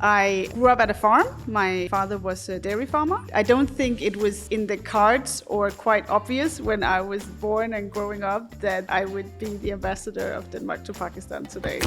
I grew up at a farm. My father was a dairy farmer. I don't think it was in the cards or quite obvious when I was born and growing up that I would be the ambassador of Denmark to Pakistan today.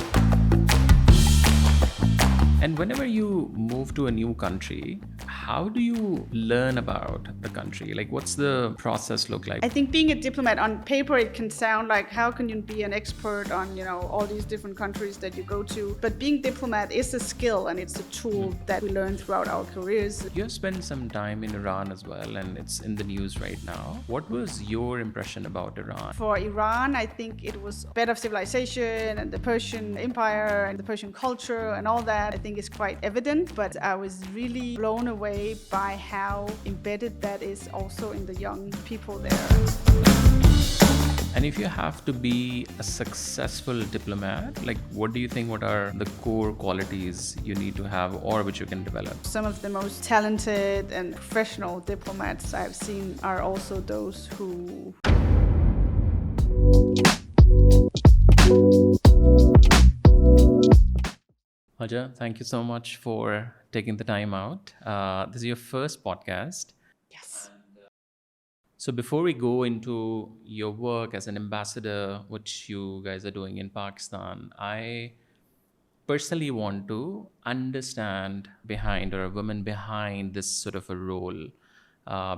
And whenever you move to a new country, how do you learn about the country? Like, what's the process look like? I think being a diplomat on paper, it can sound like how can you be an expert on, all these different countries that you go to. But being diplomat is a skill and it's a tool that we learn throughout our careers. You have spent some time in Iran as well, and it's in the news right now. What was your impression about Iran? For Iran, I think it was a bed of civilization and the Persian Empire and the Persian culture and all that I think is quite evident. But I was really blown away by how embedded that is also in the young people there. And if you have to be a successful diplomat, like what do you think, what are the core qualities you need to have or which you can develop? Some of the most talented and professional diplomats I've seen are also those who Maja, thank you so much for taking the time out. This is your first podcast. Yes. So before we go into your work as an ambassador, which you guys are doing in Pakistan, I personally want to understand behind or a woman behind this sort of a role.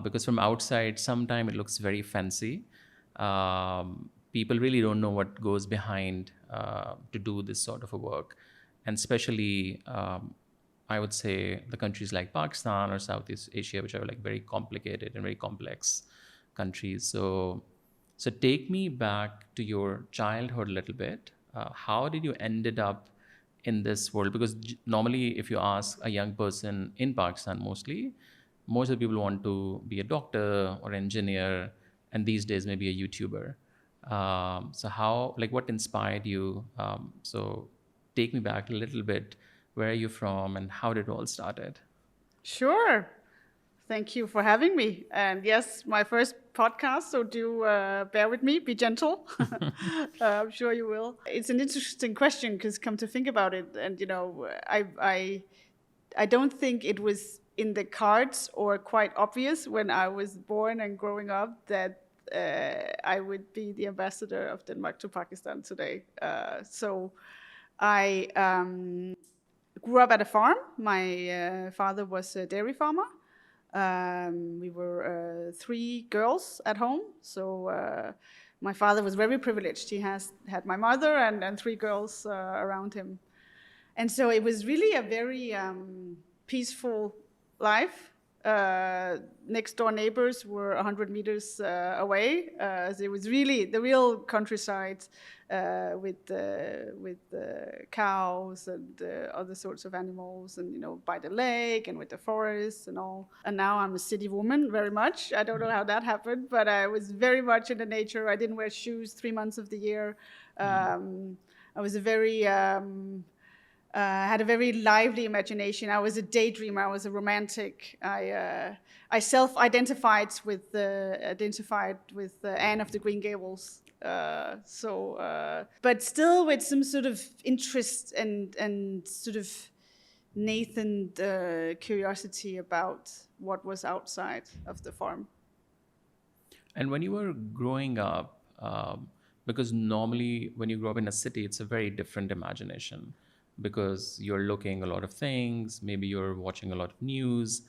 Because from outside, sometimes it looks very fancy. People really don't know what goes behind to do this sort of a work. And especially, I would say the countries like Pakistan or Southeast Asia, which are like very complicated and very complex countries. So take me back to your childhood a little bit. How did you ended up in this world? Because normally, if you ask a young person in Pakistan, most of the people want to be a doctor or engineer, and these days maybe a YouTuber. So how, like, what inspired you? So take me back a little bit. Where are you from, and how did it all started? Sure. Thank you for having me. And yes, my first podcast, so do bear with me, be gentle. I'm sure you will. It's an interesting question because come to think about it, and I don't think it was in the cards or quite obvious when I was born and growing up that I would be the ambassador of Denmark to Pakistan today. So I grew up at a farm. My father was a dairy farmer. We were three girls at home. So my father was very privileged. He had my mother and three girls around him. And so it was really a very peaceful life. Next door neighbors were 100 meters away. So it was really the real countryside with cows and other sorts of animals, and by the lake and with the forests and all. And now I'm a city woman very much. I don't know how that happened, but I was very much in the nature. I didn't wear shoes 3 months of the year. I was a very had a very lively imagination. I was a daydreamer. I was a romantic. I self-identified with Anne of the Green Gables. But still with some sort of interest and sort of nascent curiosity about what was outside of the farm. And when you were growing up, because normally when you grow up in a city, it's a very different imagination because you're looking a lot of things, maybe you're watching a lot of news.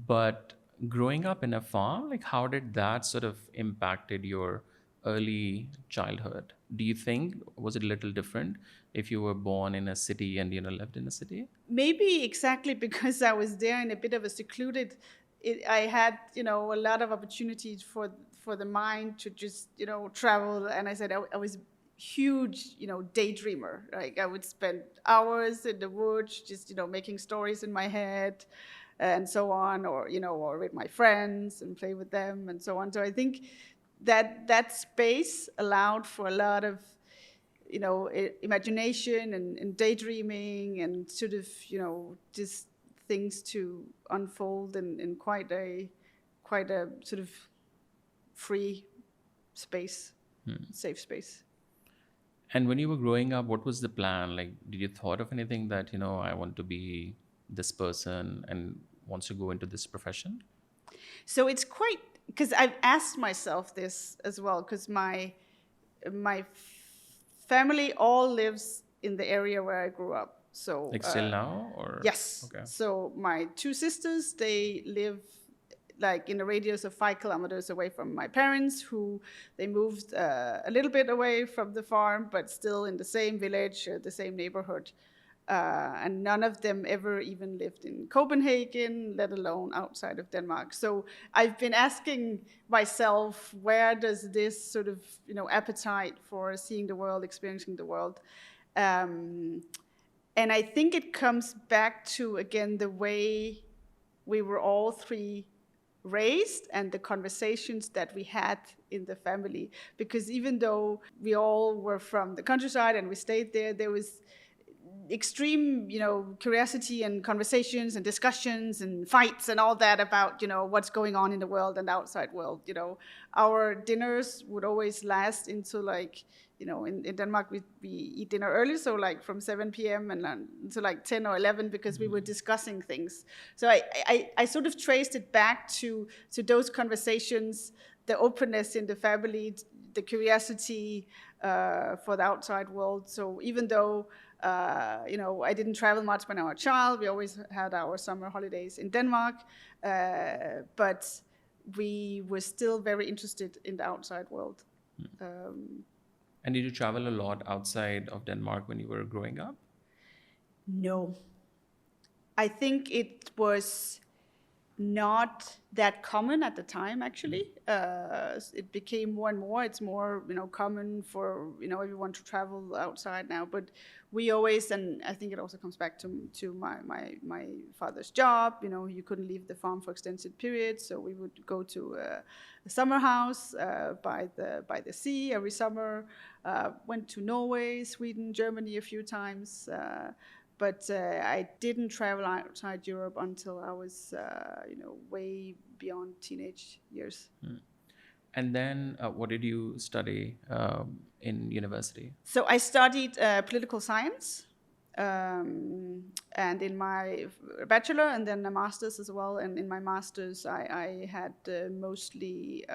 But growing up in a farm, like how did that sort of impacted your early childhood? Do you think, was it a little different if you were born in a city and lived in a city? Maybe exactly because I was there in a bit of a secluded. I had a lot of opportunities for the mind to just travel, and I said I was huge daydreamer. Like I would spend hours in the woods just making stories in my head and so on, or or with my friends and play with them and so on. So I think that space allowed for a lot of imagination and daydreaming and sort of just things to unfold in quite a sort of free space, safe space. And when you were growing up, what was the plan? Like, did you thought of anything that, I want to be this person and wants to go into this profession? So it's quite, because I've asked myself this as well, because my family all lives in the area where I grew up. So Like still now, or yes. okay. So my two sisters, they live like in a radius of 5 kilometers away from my parents, who they moved a little bit away from the farm, but still in the same village, the same neighborhood. And none of them ever even lived in Copenhagen, let alone outside of Denmark. So I've been asking myself, where does this sort of, appetite for seeing the world, experiencing the world, and I think it comes back to, again, the way we were all three raised and the conversations that we had in the family. Because even though we all were from the countryside and we stayed there, there was extreme, curiosity and conversations and discussions and fights and all that about, what's going on in the world and the outside world. Our dinners would always last into like, in Denmark, we eat dinner early, so like from 7 p.m. and to like 10 or 11, because we were discussing things. So I sort of traced it back to those conversations, the openness in the family, the curiosity for the outside world. So even though I didn't travel much when I was a child, we always had our summer holidays in Denmark, but we were still very interested in the outside world. And did you travel a lot outside of Denmark when you were growing up? No, I think it was not that common at the time, actually. It became more and more. It's more, common for, everyone to travel outside now. But we always, and I think it also comes back to my father's job. You couldn't leave the farm for extended periods, so we would go to a summer house by the sea every summer. Went to Norway, Sweden, Germany a few times. But I didn't travel outside Europe until I was, way beyond teenage years. And then what did you study in university? So I studied political science, and in my bachelor, and then a master's as well. And in my master's, I had mostly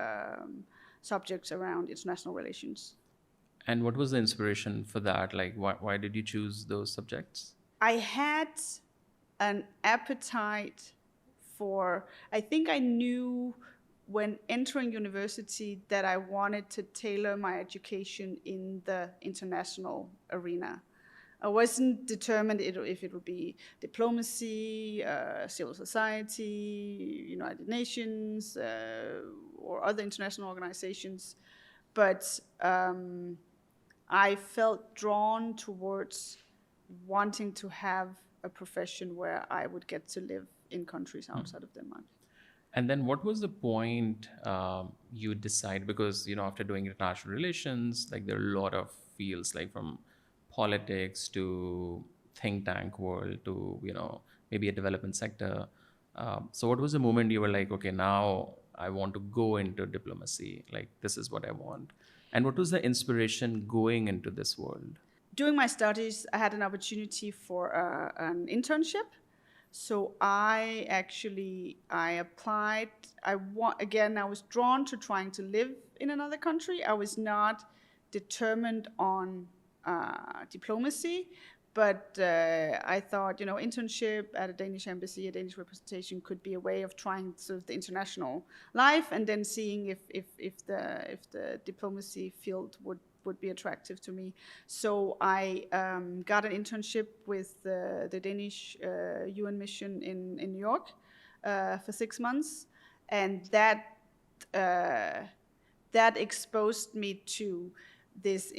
subjects around international relations. And what was the inspiration for that? Like, why did you choose those subjects? I had an appetite for, I think I knew when entering university that I wanted to tailor my education in the international arena. I wasn't determined if it would be diplomacy, civil society, United Nations, or other international organizations, but I felt drawn towards wanting to have a profession where I would get to live in countries outside of Denmark. And then what was the point you decide? Because, after doing international relations, like there are a lot of fields, like from politics to think tank world to, maybe a development sector. So what was the moment you were like, okay, now I want to go into diplomacy, like this is what I want? And what was the inspiration going into this world? During my studies, I had an opportunity for an internship. So I applied. I was drawn to trying to live in another country. I was not determined on diplomacy, but I thought, internship at a Danish embassy, a Danish representation, could be a way of trying sort of the international life, and then seeing if the diplomacy field would be attractive to me. So I got an internship with the Danish UN mission in New York for 6 months, and that exposed me to this,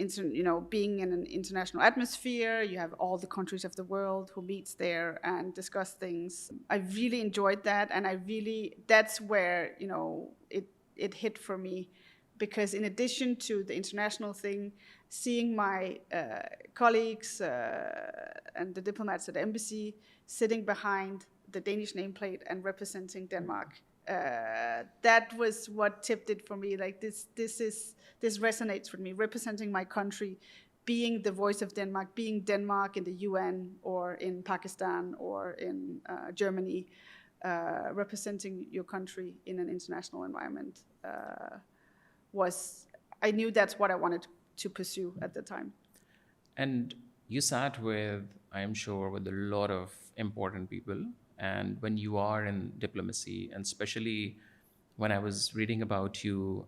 being in an international atmosphere. You have all the countries of the world who meets there and discuss things. I really enjoyed that, and that's where, it hit for me. Because in addition to the international thing, seeing my colleagues and the diplomats at the embassy sitting behind the Danish nameplate and representing Denmark, that was what tipped it for me. Like this resonates with me. Representing my country being the voice of Denmark, being Denmark in the UN or in Pakistan or in Germany, representing your country in an international environment I knew that's what I wanted to pursue at the time. And you sat with, I'm sure, with a lot of important people. And when you are in diplomacy, and especially when I was reading about you,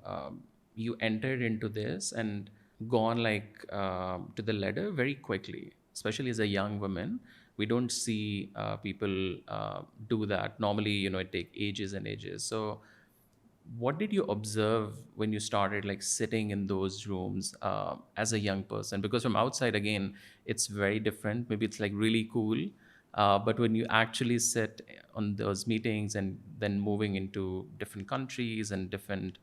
you entered into this and gone like to the ladder very quickly, especially as a young woman. We don't see people do that. Normally, it take ages and ages. So what did you observe when you started like sitting in those rooms as a young person? Because from outside, again, it's very different. Maybe it's like really cool, but when you actually sit on those meetings and then moving into different countries and different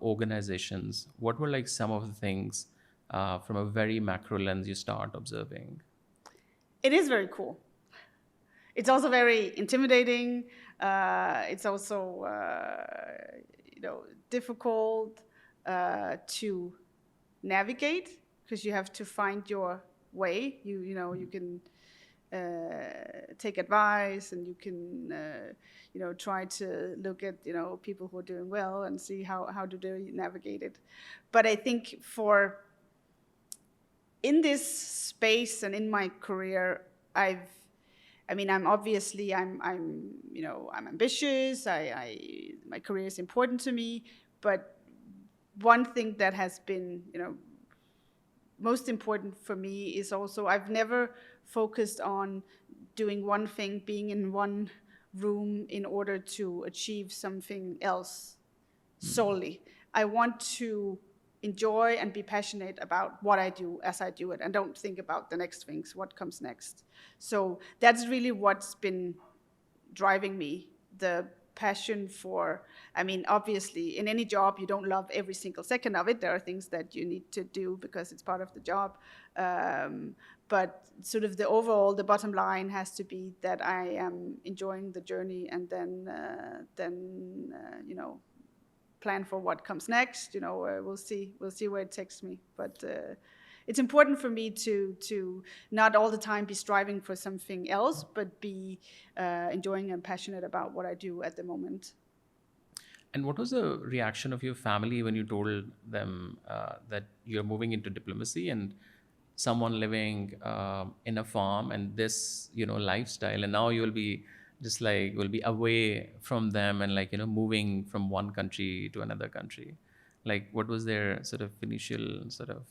organizations, what were like some of the things from a very macro lens you start observing? It is very cool. It's also very intimidating. It's also, difficult to navigate because you have to find your way. You can take advice, and you can, try to look at, people who are doing well and see how do they navigate it. But I think in this space and in my career, I'm obviously I'm ambitious. My career is important to me, but one thing that has been, most important for me is also I've never focused on doing one thing, being in one room in order to achieve something else solely. I want to enjoy and be passionate about what I do as I do it, and don't think about the next things, what comes next. So that's really what's been driving me, the passion for, obviously in any job you don't love every single second of it. There are things that you need to do because it's part of the job. But sort of the bottom line has to be that I am enjoying the journey, and then plan for what comes next. We'll see where it takes me. But it's important for me to not all the time be striving for something else, but be enjoying and passionate about what I do at the moment. And what was the reaction of your family when you told them that you're moving into diplomacy and someone living in a farm and this, lifestyle, and now you'll be just like will be away from them and like moving from one country to another country? Like, what was their sort of initial sort of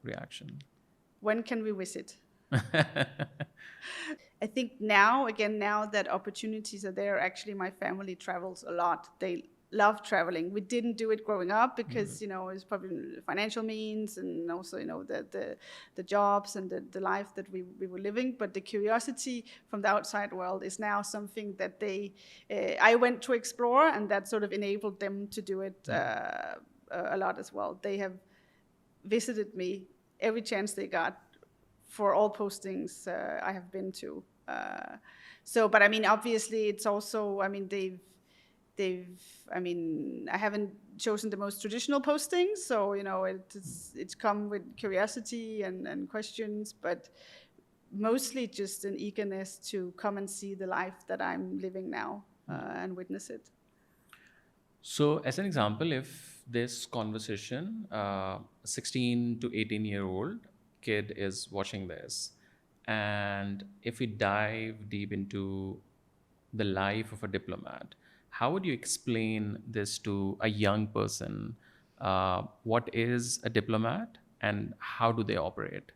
reaction? When can we visit? I think now that opportunities are there, actually my family travels a lot. They love traveling. We didn't do it growing up because, it's probably financial means, and also, the jobs and the life that we were living. But the curiosity from the outside world is now something that I went to explore, and that sort of enabled them to do it a lot as well. They have visited me every chance they got for all postings I have been to. But obviously it's also, I haven't chosen the most traditional postings, so it's come with curiosity and questions, but mostly just an eagerness to come and see the life that I'm living now and witness it. So, as an example, if this conversation, 16 to 18-year-old kid is watching this, and if we dive deep into the life of a diplomat, how would you explain this to a young person? What is a diplomat and how do they operate?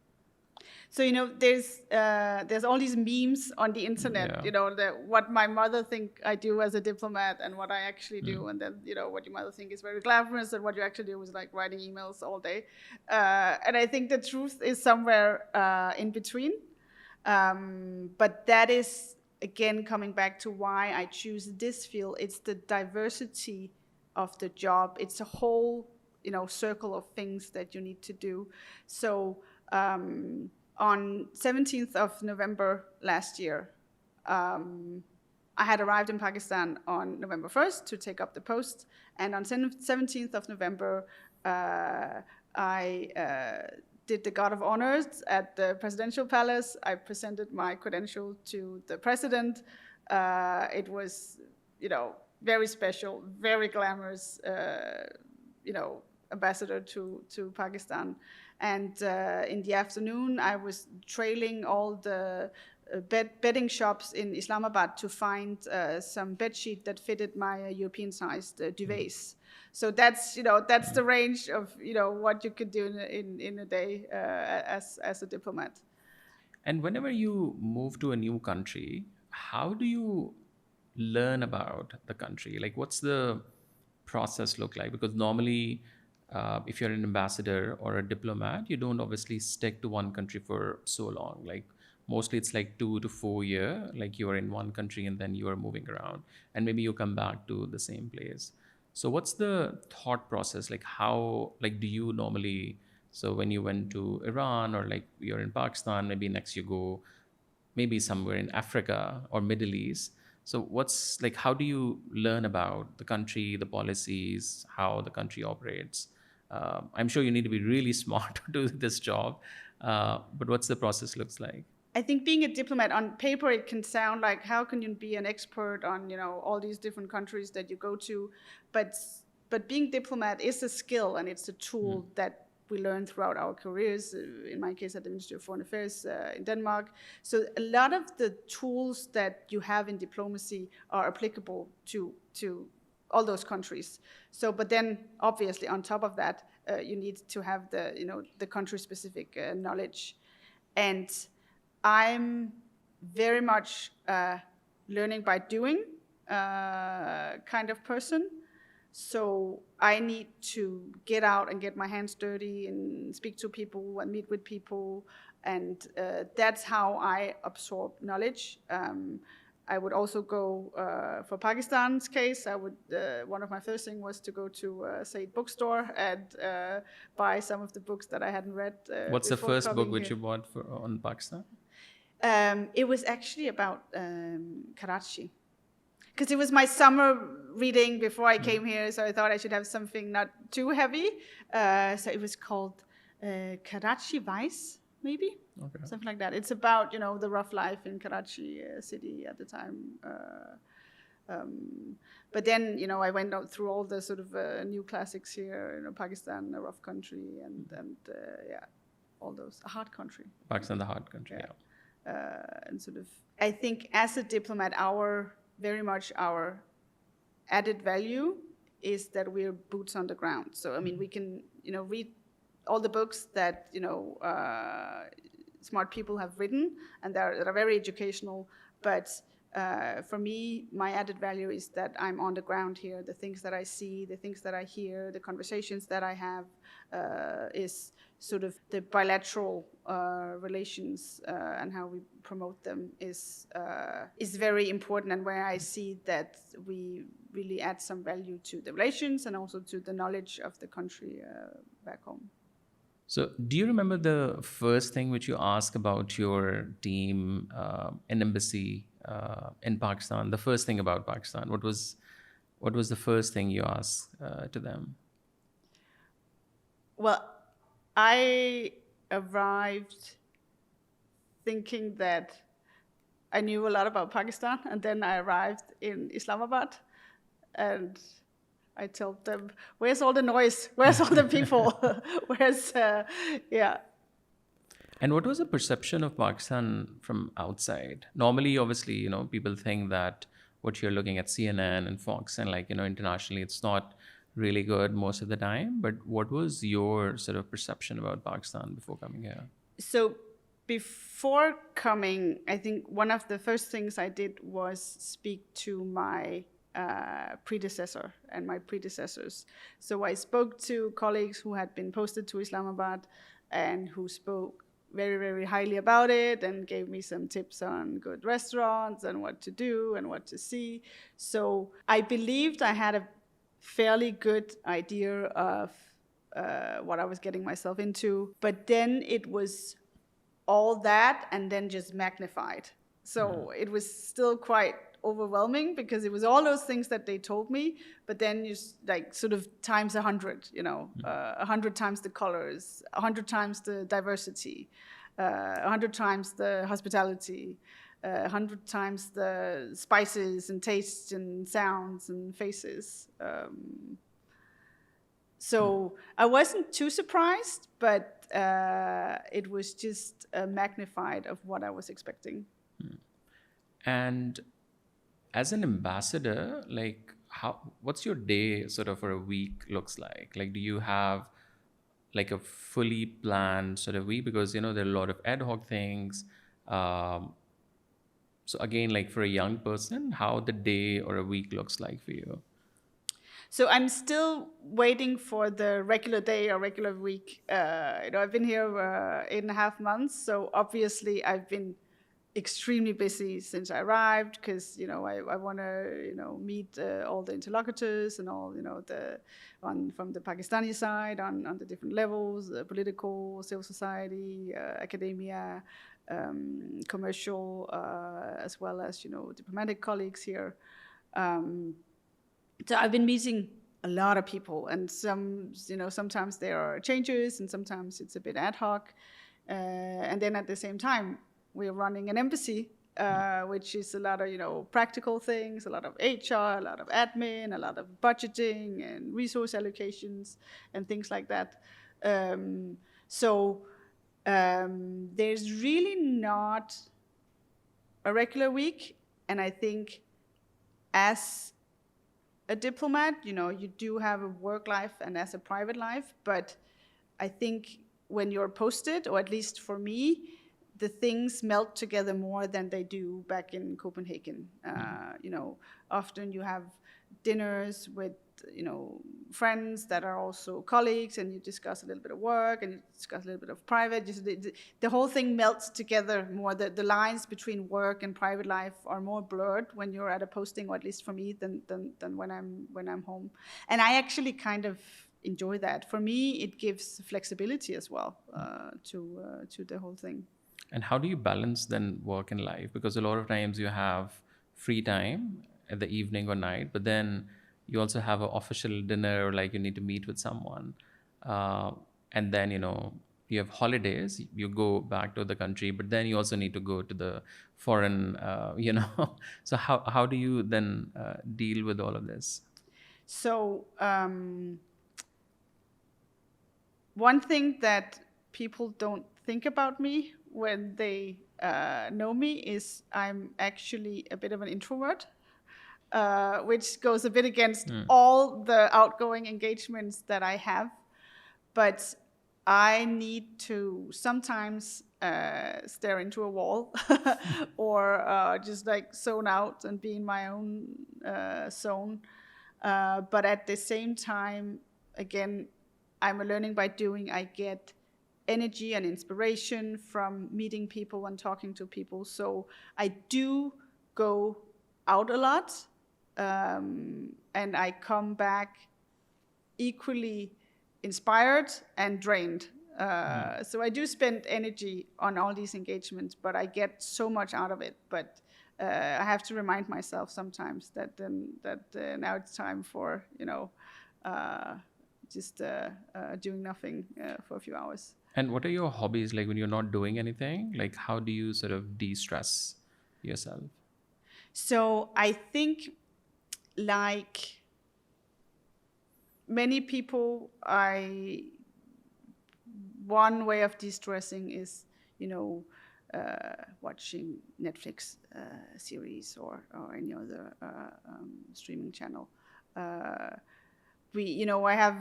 So there's all these memes on the internet, Yeah. what my mother think I do as a diplomat and what I actually do, and then what your mother think is very glamorous, and what you actually do is like writing emails all day. And I think the truth is somewhere in between. But that is again coming back to why I choose this field. It's the diversity of the job. It's a whole circle of things that you need to do. So. On 17th of November last year, I had arrived in Pakistan on November 1st to take up the post. And on 17th of November, I did the guard of honors at the presidential palace. I presented my credential to the president. It was, very special, very glamorous, ambassador to Pakistan. And in the afternoon, I was trailing all the bedding shops in Islamabad to find some bedsheet that fitted my European-sized duvets. So that's the range of what you could do in a day as a diplomat. And whenever you move to a new country, how do you learn about the country? Like, what's the process look like? Because normally, if you're an ambassador or a diplomat, you don't obviously stick to one country for so long. Like, mostly it's like 2 to 4 years, like you are in one country and then you are moving around, and maybe you come back to the same place. So what's the thought process? Like, how, like, do you normally, so when you went to Iran, or like you're in Pakistan, maybe next you go maybe somewhere in Africa or Middle East. So what's like, how do you learn about the country, the policies, how the country operates? I'm sure you need to be really smart to do this job, but what's the process looks like? I think being a diplomat, on paper, it can sound like, how can you be an expert on all these different countries that you go to, but being diplomat is a skill, and it's a tool that we learn throughout our careers. In my case, at the Ministry of Foreign Affairs in Denmark. So a lot of the tools that you have in diplomacy are applicable to all those countries. So, but then obviously on top of that, you need to have the country-specific knowledge. And I'm very much learning by doing kind of person. So I need to get out and get my hands dirty and speak to people and meet with people. And that's how I absorb knowledge. I would also go, for Pakistan's case, one of my first things was to go to say bookstore and buy some of the books that I hadn't read. What's the first book which you bought on Pakistan? It was actually about Karachi. Because it was my summer reading before I came here, so I thought I should have something not too heavy. So it was called Karachi Vice, maybe? Okay. Something like that. It's about, the rough life in Karachi city at the time. But then, I went out through all the sort of new classics here, Pakistan, a rough country, and all those, a hard country. Pakistan, the hard country, yeah. And sort of, I think as a diplomat, very much our added value is that we're boots on the ground. So, I mean, we can, read all the books that, smart people have written, and that are very educational. But for me, my added value is that I'm on the ground here. The things that I see, the things that I hear, the conversations that I have is sort of the bilateral relations and how we promote them is very important, and where I see that we really add some value to the relations and also to the knowledge of the country back home. So do you remember the first thing which you asked about your team in embassy in Pakistan? The first thing about Pakistan, what was the first thing you asked to them? Well, I arrived thinking that I knew a lot about Pakistan, and then I arrived in Islamabad, and I told them, where's all the noise? Where's all the people? Yeah. And what was the perception of Pakistan from outside? Normally, obviously, people think that what you're looking at CNN and Fox and internationally, it's not really good most of the time. But what was your sort of perception about Pakistan before coming here? So before coming, I think one of the first things I did was speak to my predecessor and my predecessors. So I spoke to colleagues who had been posted to Islamabad and who spoke very, very highly about it and gave me some tips on good restaurants and what to do and what to see. So I believed I had a fairly good idea of what I was getting myself into. But then it was all that and then just magnified. So it was still quite overwhelming because it was all those things that they told me, but then you like sort of times 100, 100 times the colors, 100 times the diversity, 100 times the hospitality, 100 times the spices and tastes and sounds and faces. So I wasn't too surprised, but it was just magnified of what I was expecting. And as an ambassador, like what's your day sort of for a week looks like? Like, do you have like a fully planned sort of week? Because, there are a lot of ad hoc things. So again, like for a young person, how the day or a week looks like for you? So I'm still waiting for the regular day or regular week. I've been here 8.5 months, so obviously I've been extremely busy since I arrived because I want to meet all the interlocutors and all from the Pakistani side on the different levels, political, civil society, academia, commercial, as well as diplomatic colleagues here. So I've been meeting a lot of people, and sometimes there are changes, and sometimes it's a bit ad hoc. And then at the same time, we're running an embassy, which is a lot of practical things, a lot of HR, a lot of admin, a lot of budgeting and resource allocations and things like that. So there's really not a regular week, and I think as a diplomat, you do have a work life and as a private life, but I think when you're posted, or at least for me, the things melt together more than they do back in Copenhagen. Often you have dinners with friends that are also colleagues, and you discuss a little bit of work and you discuss a little bit of private. Just the whole thing melts together more. The lines between work and private life are more blurred when you're at a posting, or at least for me, than when I'm home. And I actually kind of enjoy that. For me, it gives flexibility as well to the whole thing. And how do you balance then work and life? Because a lot of times you have free time at the evening or night, but then you also have an official dinner, or like you need to meet with someone. And then, you have holidays, you go back to the country, but then you also need to go to the foreign, So how do you then deal with all of this? So one thing that people don't think about me when they know me is I'm actually a bit of an introvert, which goes a bit against all the outgoing engagements that I have. But I need to sometimes stare into a wall or just like zone out and be in my own zone. But at the same time, again, I'm a learning by doing. I get energy and inspiration from meeting people and talking to people. So I do go out a lot, and I come back equally inspired and drained. So I do spend energy on all these engagements, but I get so much out of it. But I have to remind myself sometimes that now it's time for just doing nothing for a few hours. And what are your hobbies like when you're not doing anything? Like, how do you sort of de-stress yourself? So I think, like many people, one way of de-stressing is, watching Netflix series or any other streaming channel. I have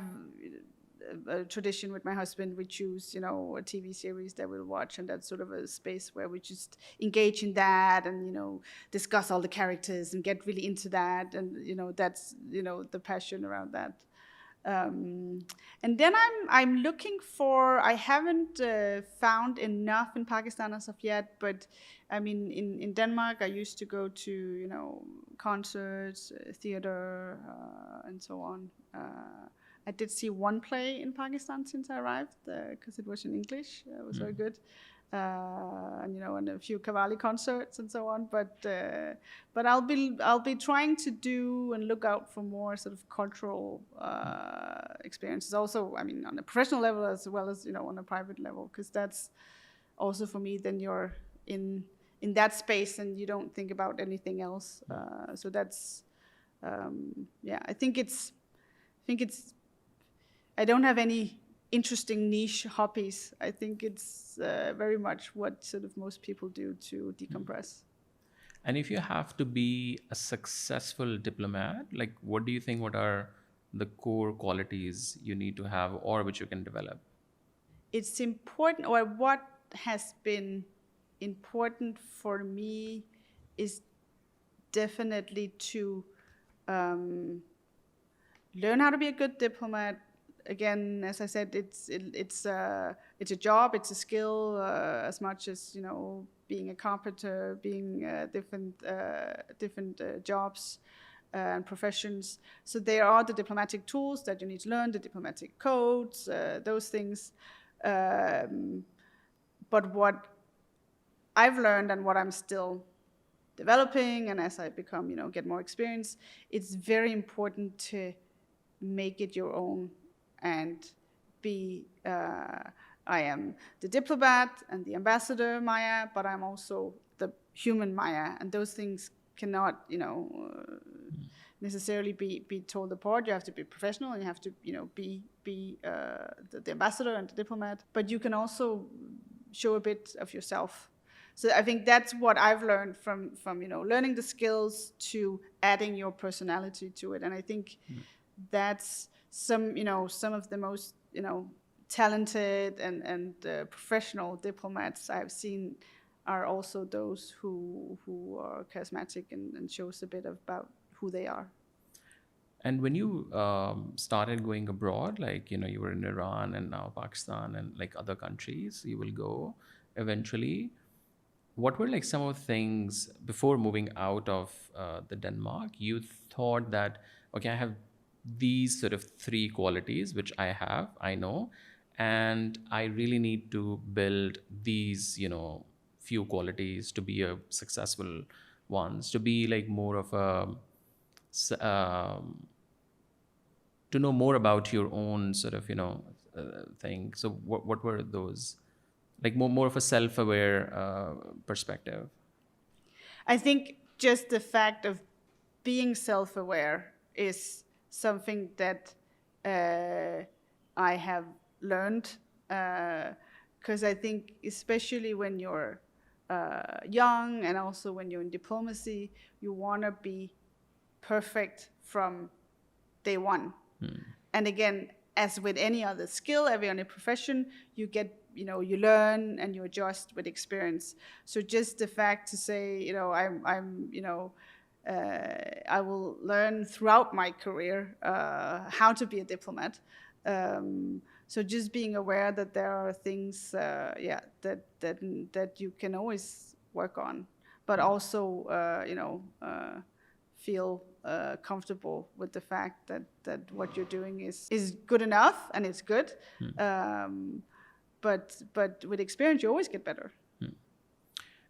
a tradition with my husband. We choose, a TV series that we'll watch, and that's sort of a space where we just engage in that and, discuss all the characters and get really into that. And, that's, the passion around that. And then I'm looking for, I haven't found enough in Pakistan as of yet, but I mean, in Denmark, I used to go to, concerts, theater, and so on. I did see one play in Pakistan since I arrived, because it was in English. It was very good. and and a few Cavalli concerts and so on. But I'll be trying to do and look out for more sort of cultural experiences. Also, I mean, on a professional level as well as on a private level, because that's also for me. Then you're in that space and you don't think about anything else. So that's yeah. I think it's. I don't have any interesting niche hobbies. I think it's very much what sort of most people do to decompress. And if you have to be a successful diplomat, like what do you think, what are the core qualities you need to have or which you can develop? It's important, or what has been important for me is definitely to learn how to be a good diplomat. Again, as I said, it's a job, it's a skill, as much as being a carpenter, being different jobs and professions. So there are the diplomatic tools that you need to learn, the diplomatic codes, those things. But what I've learned and what I'm still developing, and as I become, get more experience, it's very important to make it your own and be. I am the diplomat and the ambassador Maja, but I'm also the human Maja, and those things cannot, necessarily be told apart. You have to be professional, and you have to, be the ambassador and the diplomat. But you can also show a bit of yourself. So I think that's what I've learned from learning the skills to adding your personality to it, and I think that's some of the most talented and professional diplomats I've seen are also those who are charismatic and shows a bit about who they are. And when you started going abroad, like, you were in Iran and now Pakistan and like other countries, you will go eventually. What were like some of the things before moving out of the Denmark? You thought that, okay, I have these sort of three qualities, which I know, and I really need to build these, few qualities to be a successful ones, to be like more of a to know more about your own sort of thing. So what were those, like more of a self-aware perspective? I think just the fact of being self-aware is something that I have learned, because I think especially when you're young and also when you're in diplomacy, you want to be perfect from day one. And again, as with any other skill, every other profession, you get, you learn and you adjust with experience. So just the fact to say, I will learn throughout my career how to be a diplomat. So just being aware that there are things, that you can always work on, but also, feel comfortable with the fact that what you're doing is good enough and it's good. But with experience, you always get better.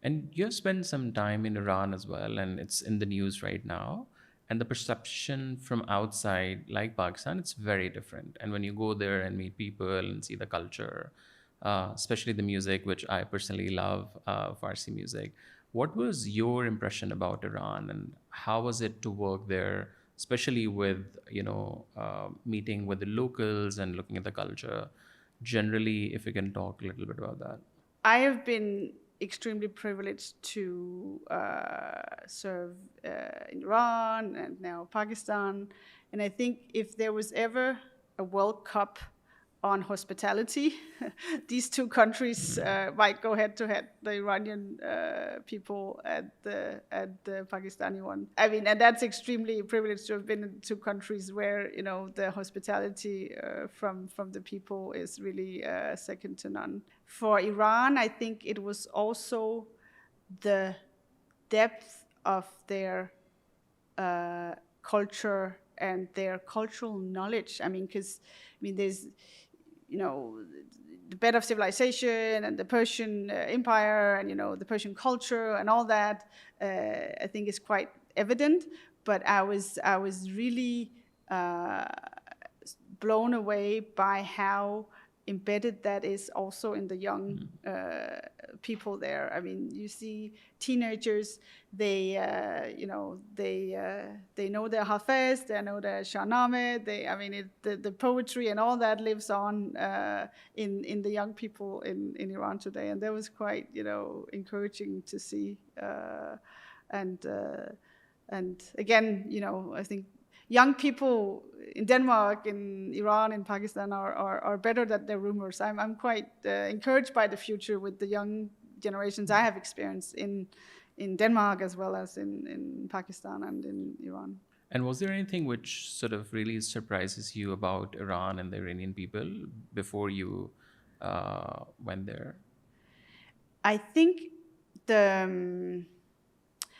And you have spent some time in Iran as well, and it's in the news right now. And the perception from outside, like Pakistan, it's very different. And when you go there and meet people and see the culture, especially the music, which I personally love, Farsi music, what was your impression about Iran, and how was it to work there, especially with meeting with the locals and looking at the culture? Generally, if you can talk a little bit about that. I have been extremely privileged to serve in Iran and now Pakistan. And I think if there was ever a World Cup on hospitality, these two countries might go head to head, the Iranian people and the Pakistani one. I mean, and that's extremely privileged to have been in two countries where, the hospitality from the people is really second to none. For Iran, I think it was also the depth of their culture and their cultural knowledge. I mean, because there's the bed of civilization and the Persian Empire and the Persian culture and all that, I think is quite evident. But I was really blown away by how embedded that is also in the young people there. I mean, you see teenagers, they know their Hafez, they know their Shahnameh, the poetry and all that lives on in the young people in Iran today, and that was quite encouraging to see. And again, I think young people in Denmark, in Iran, in Pakistan are better than their rumors. I'm quite encouraged by the future with the young generations I have experienced in Denmark as well as in Pakistan and in Iran. And was there anything which sort of really surprises you about Iran and the Iranian people before you went there? I think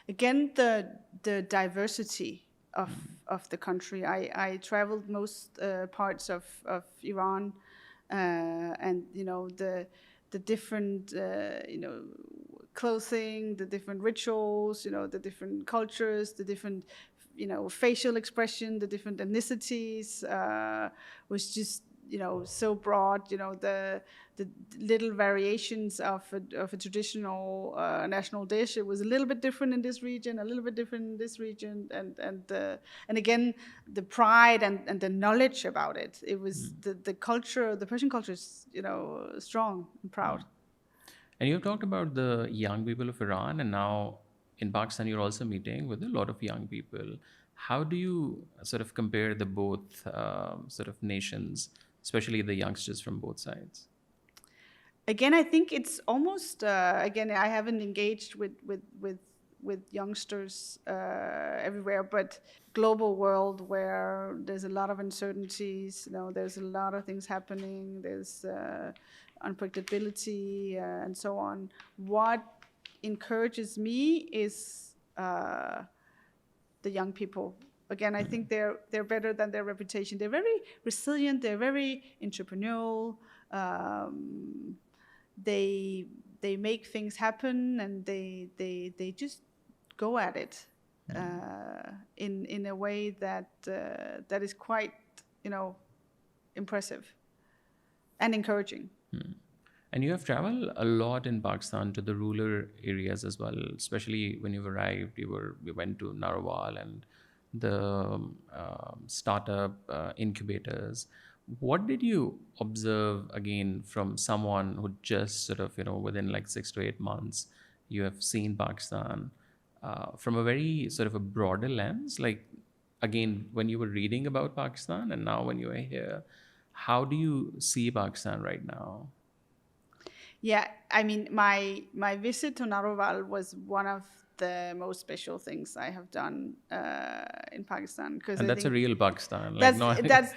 again the diversity of the country. I traveled most parts of Iran, and the different clothing, the different rituals, the different cultures, the different facial expression, the different ethnicities was just so broad. The little variations of a traditional national dish. It was a little bit different in this region, a little bit different in this region, and again the pride and the knowledge about it. It was the culture, the Persian culture is strong and proud. And you've talked about the young people of Iran, and now in Pakistan you're also meeting with a lot of young people. How do you sort of compare the both sort of nations, especially the youngsters from both sides? Again, I think it's almost again, I haven't engaged with youngsters everywhere, but global world where there's a lot of uncertainties. There's a lot of things happening. There's unpredictability and so on. What encourages me is the young people. Again, I think they're better than their reputation. They're very resilient. They're very entrepreneurial. They make things happen, and they just go at it in a way that is quite impressive and encouraging. And you have traveled a lot in Pakistan to the rural areas as well, especially when you arrived. We went to Narwal and the startup incubators. What did you observe again from someone who just sort of, within like 6 to 8 months, you have seen Pakistan from a very sort of a broader lens? Like, again, when you were reading about Pakistan and now when you are here, how do you see Pakistan right now? Yeah, I mean, my visit to Narwal was one of the most special things I have done in Pakistan, because And that's a real Pakistan. Like, that's not that's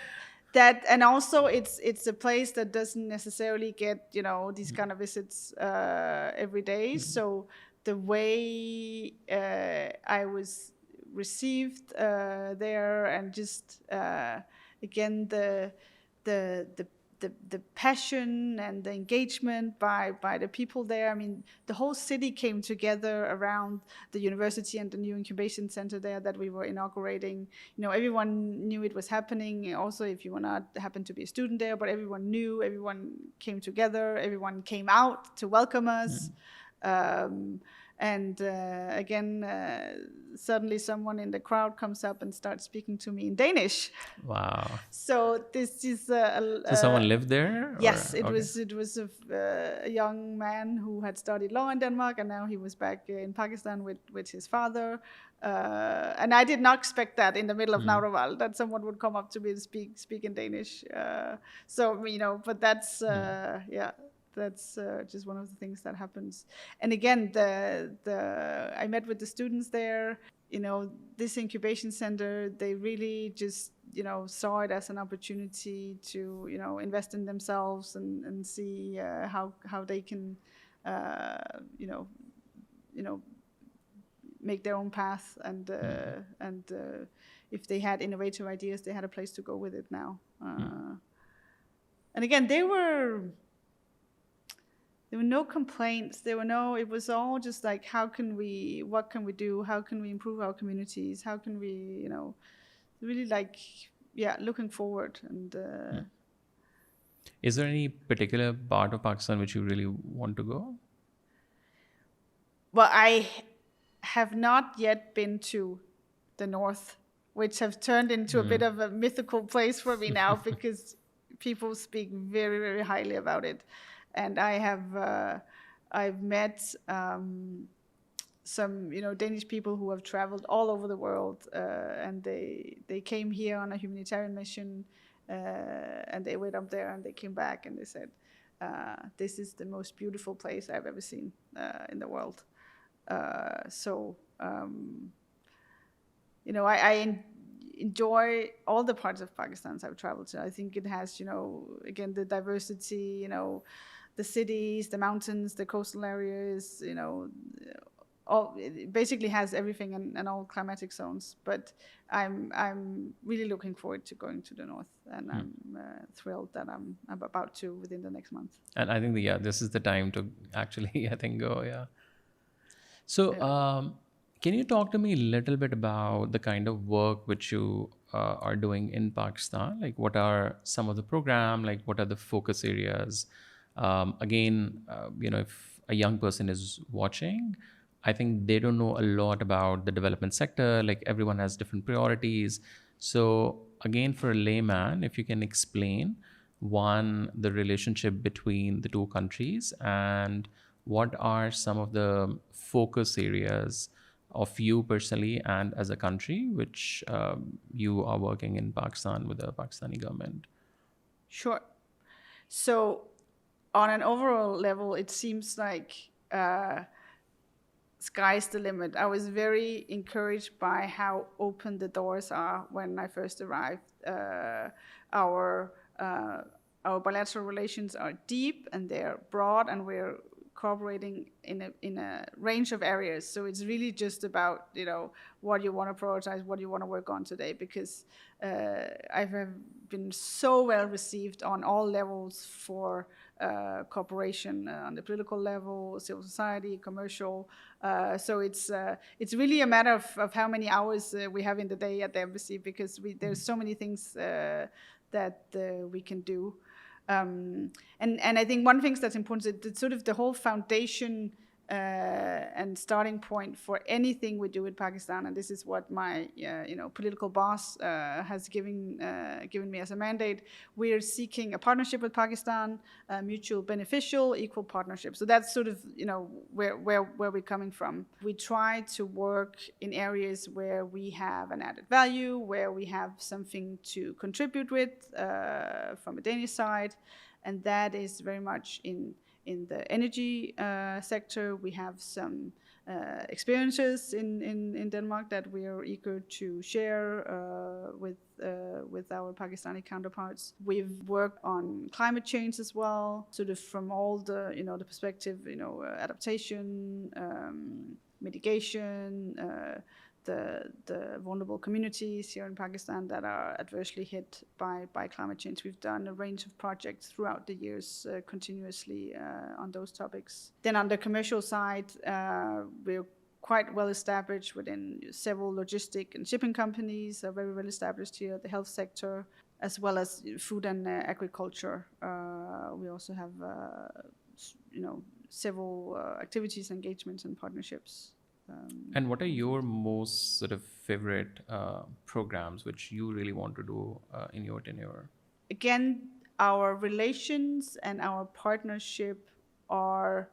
that, and also it's a place that doesn't necessarily get these kind of visits every day. So the way I was received there, and just again the passion and the engagement by the people there. I mean, the whole city came together around the university and the new incubation center there that we were inaugurating. Everyone knew it was happening. Also, if you were not happen to be a student there, but everyone knew. Everyone came together. Everyone came out to welcome us. And again, suddenly someone in the crowd comes up and starts speaking to me in Danish. Wow. So this is So someone lived there? Yes, it Okay. was a young man who had studied law in Denmark, and now he was back in Pakistan with his father. And I did not expect that in the middle of Narwal, that someone would come up to me and speak in Danish. But that's yeah. That's just one of the things that happens. And again, I met with the students there. This incubation center, they really just saw it as an opportunity to invest in themselves and see how they can make their own path, and if they had innovative ideas, they had a place to go with it now. And again, there were no complaints. It was all just like, what can we do? How can we improve our communities? How can we, really like, yeah, looking forward. And Is there any particular part of Pakistan which you really want to go? well, I have not yet been to the north, which have turned into a bit of a mythical place for me now because people speak very, very highly about it. And I've met some, Danish people who have traveled all over the world, and they came here on a humanitarian mission, and they went up there and they came back and they said, this is the most beautiful place I've ever seen in the world. So I enjoy all the parts of Pakistan I've traveled to. I think it has, again, the diversity, the cities, the mountains, the coastal areas, it basically has everything and all climatic zones. But I'm really looking forward to going to the north, and I'm thrilled that I'm about to within the next month. And I think this is the time to actually, I think, go. Yeah. So, can you talk to me a little bit about the kind of work which you are doing in Pakistan? Like, what are some of the program? Like, what are the focus areas? Again, if a young person is watching, I think they don't know a lot about the development sector. Like, everyone has different priorities. So, again, for a layman, if you can explain one, the relationship between the two countries, and what are some of the focus areas of you personally and as a country which you are working in Pakistan with the Pakistani government? Sure. So on an overall level, it seems like sky's the limit. I was very encouraged by how open the doors are when I first arrived. Our bilateral relations are deep and they're broad, and we're cooperating in a range of areas. So it's really just about, what you want to prioritize, what you want to work on today, because I've been so well received on all levels for cooperation on the political level, civil society, commercial. So it's really a matter of how many hours we have in the day at the embassy, because there's so many things that we can do. And I think one thing that's important is sort of the whole foundation and starting point for anything we do in Pakistan, and this is what my political boss has given me as a mandate. We are seeking a partnership with Pakistan, mutual beneficial, equal partnership. So that's sort of where we're coming from. We try to work in areas where we have an added value, where we have something to contribute with from a Danish side, and that is very much in the energy sector. We have some experiences in Denmark that we are eager to share with our Pakistani counterparts. We've worked on climate change as well, sort of from all the the perspective, adaptation, mitigation, the vulnerable communities here in Pakistan that are adversely hit by climate change. We've done a range of projects throughout the years continuously on those topics. Then on the commercial side, we're quite well established within several logistic and shipping companies, are very well established here, the health sector, as well as food and agriculture. We also have several activities, engagements, and partnerships. And what are your most sort of favorite programs which you really want to do in your tenure? Again, our relations and our partnership are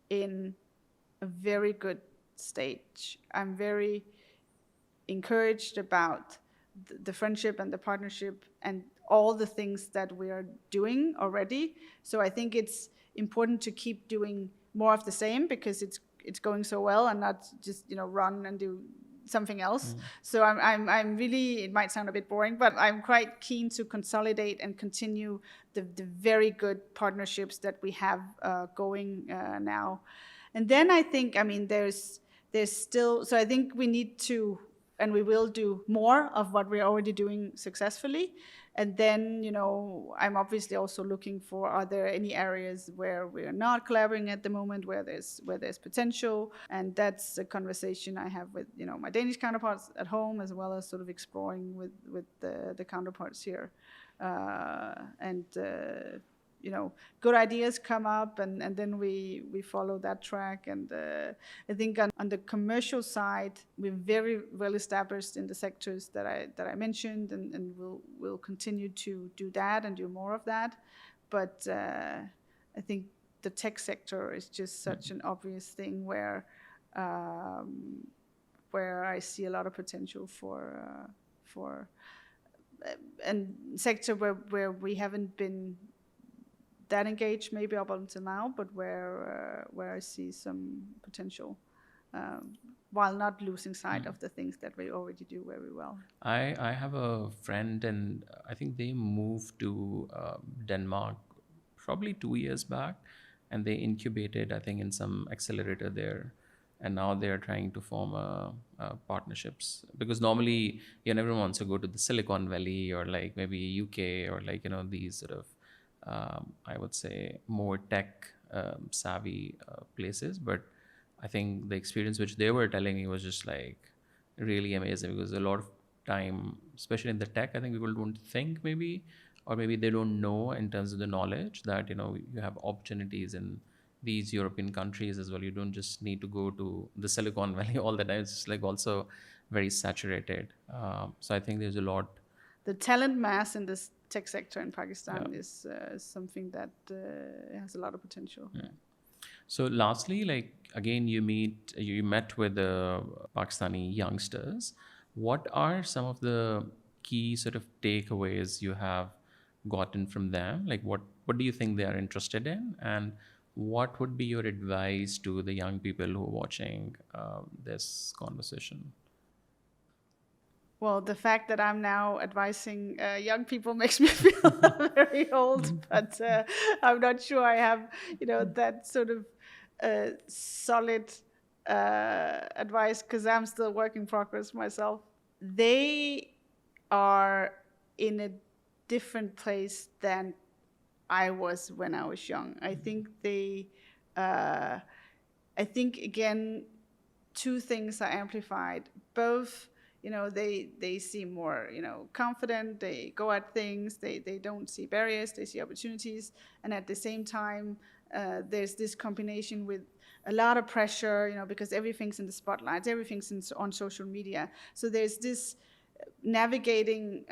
in a very good stage. I'm very encouraged about the friendship and the partnership and all the things that we are doing already. So I think it's important to keep doing more of the same, because it's going so well, and not just run and do something else. So I'm really, it might sound a bit boring, but I'm quite keen to consolidate and continue the very good partnerships that we have going now. And then I think, there's still, so I think we need to and we will do more of what we're already doing successfully. And then, I'm obviously also looking for, are there any areas where we're not collaborating at the moment, where there's potential? And that's a conversation I have with, my Danish counterparts at home, as well as sort of exploring with the counterparts here. Good ideas come up, and then we follow that track. And I think on the commercial side, we're very well established in the sectors that I mentioned, and we'll continue to do that and do more of that. But I think the tech sector is just such an obvious thing where I see a lot of potential for and sector where we haven't been that engaged maybe up until now, but where I see some potential, while not losing sight of the things that we already do very well. I have a friend, and I think they moved to Denmark probably 2 years back, and they incubated, I think, in some accelerator there, and now they are trying to form partnerships, because normally everyone wants to go to the Silicon Valley or like maybe UK or like these sort of I would say more tech savvy places. But I think the experience which they were telling me was just like really amazing, because a lot of time, especially in the tech, I think people don't think maybe, or maybe they don't know in terms of the knowledge that you have opportunities in these European countries as well. You don't just need to go to the Silicon Valley all the time. It's like also very saturated. So I think there's a lot. The talent mass in this tech sector in Pakistan is something that has a lot of potential. Yeah. So lastly, like again, you met with the Pakistani youngsters. What are some of the key sort of takeaways you have gotten from them? Like what do you think they are interested in, and what would be your advice to the young people who are watching this conversation? Well, the fact that I'm now advising young people makes me feel very old, but I'm not sure I have, that sort of solid advice, because I'm still work in progress myself. They are in a different place than I was when I was young. I think again, two things are amplified. Both, they seem more, confident. They go at things. They don't see barriers. They see opportunities. And at the same time, there's this combination with a lot of pressure, because everything's in the spotlight. Everything's on social media. So there's this navigating,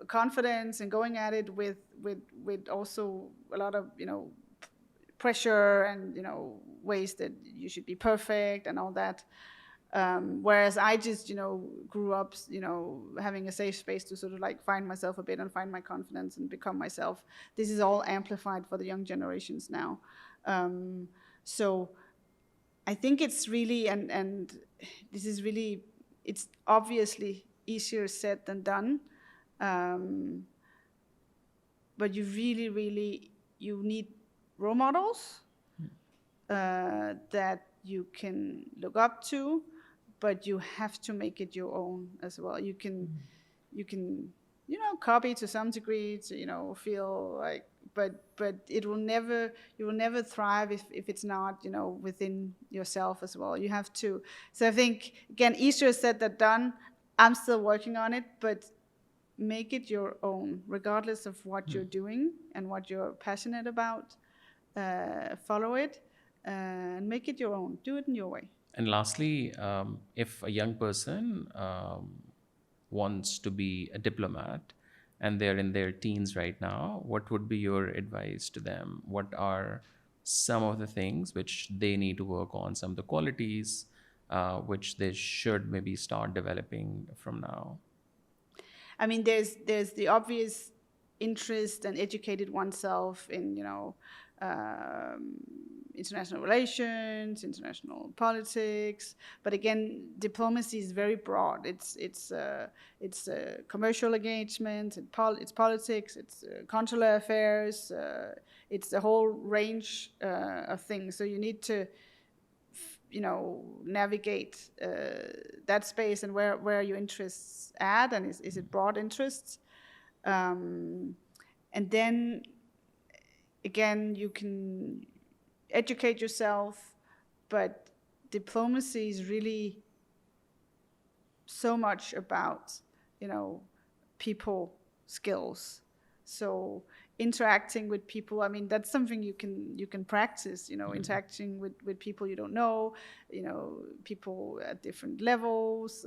confidence and going at it with also a lot of, pressure and, ways that you should be perfect and all that. Whereas I just, grew up, having a safe space to sort of like find myself a bit and find my confidence and become myself. This is all amplified for the young generations now. So I think it's really, and this is really, it's obviously easier said than done. But you really, really, you need role models that you can look up to, but you have to make it your own as well. You can, copy to some degree to, feel like, but you will never thrive if it's not, within yourself as well. You have to. So I think, again, easier said than done. I'm still working on it, but make it your own, regardless of what you're doing and what you're passionate about. Follow it and make it your own. Do it in your way. And lastly, if a young person wants to be a diplomat and they're in their teens right now, what would be your advice to them? What are some of the things which they need to work on, some of the qualities which they should maybe start developing from now? I mean, there's the obvious interest and educated oneself in, international relations, international politics. But again, diplomacy is very broad. It's commercial engagement, it's politics, it's consular affairs, it's a whole range of things. So you need to navigate that space, and where your interests at, and is it broad interests, and then again you can educate yourself, but diplomacy is really so much about people skills. So interacting with people, I mean, that's something you can practice, interacting with people you don't know, people at different levels,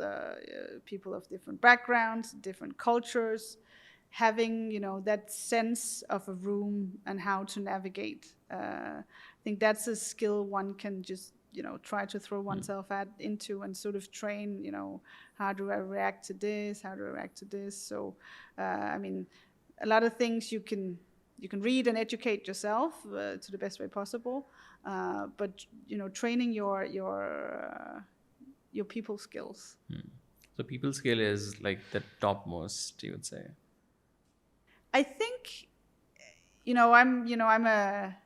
people of different backgrounds, different cultures, having that sense of a room and how to navigate. I think that's a skill one can just try to throw oneself into and sort of train, how do I react to this, how do I react to this. So I mean, a lot of things you can read and educate yourself to the best way possible, but training your people skills. So people skill is like the topmost, you would say. I think I'm a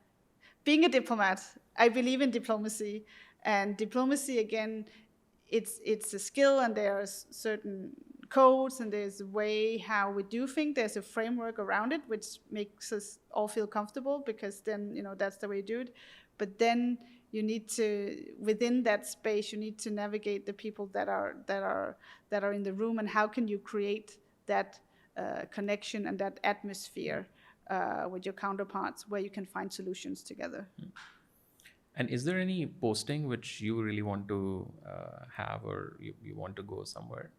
being a diplomat. I believe in diplomacy, and diplomacy again, it's a skill, and there are certain codes, and there's a way how we do things. There's a framework around it, which makes us all feel comfortable, because then that's the way you do it. But then you need to, within that space, you need to navigate the people that are in the room, and how can you create that connection and that atmosphere with your counterparts, where you can find solutions together. And is there any posting which you really want to have, or you want to go somewhere?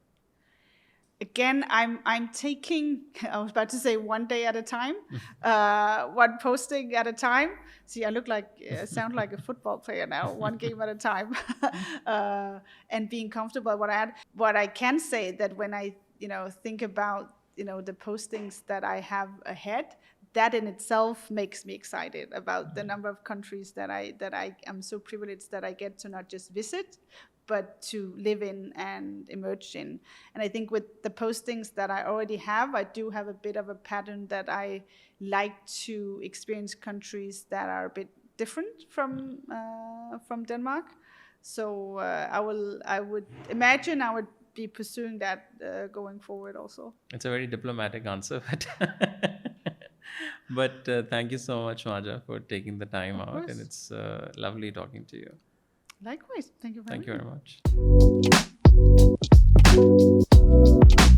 Again, I'm taking, I was about to say one day at a time, one posting at a time. See, I sound like a football player now, one game at a time, and being comfortable with what I can say, that when I think about the postings that I have ahead, that in itself makes me excited about the number of countries that I am so privileged that I get to not just visit, but to live in and emerge in. And I think with the postings that I already have, I do have a bit of a pattern that I like to experience countries that are a bit different from Denmark. So I would imagine I would be pursuing that going forward also. It's a very diplomatic answer, but thank you so much, Maja, for taking the time Of out, course. and it's lovely talking to you. Likewise. Thank you very much. Thank you very much.